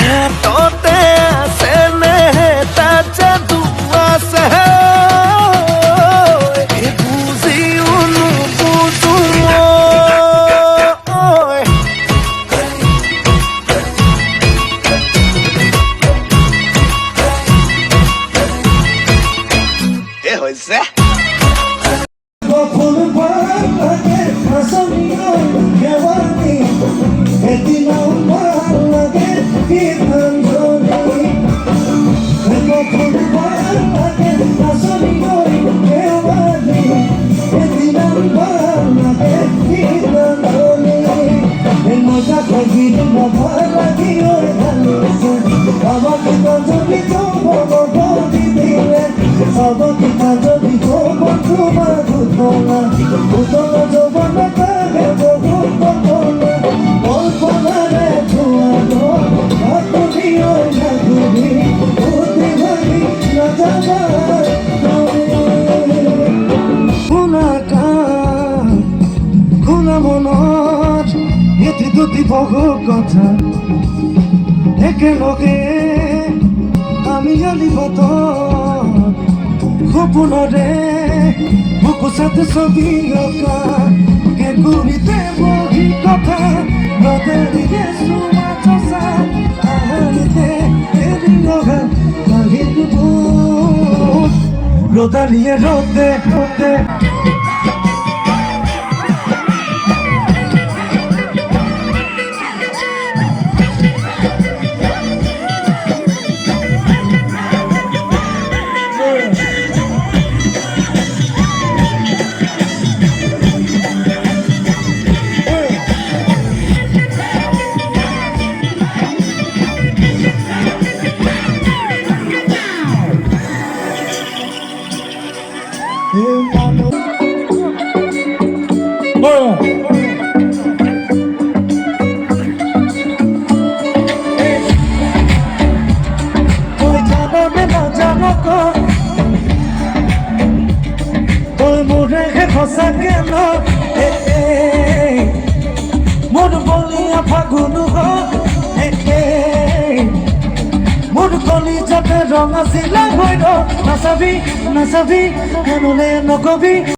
হাততে আছে নেতা যাদু আছে বুজিও নুবুজো এ হইছে কথা একেলগে আমি জানিবত সপোনৰে বুকুচাত ছবি অঁকা কেঁকুৰিতে বহি কথা ৰদেৰিৰে চুমা চচা আহৰিতে এৰি লগা কাহিনীবোৰ ৰদালিয়ে ৰ'দে ৰ'দে সঁচাকে ন মোৰ বলিয়া ফাগুন মোৰ কলিজাতে ৰঙা চিলা হৈ নাচাবি নাচাবি হেনলে নকবি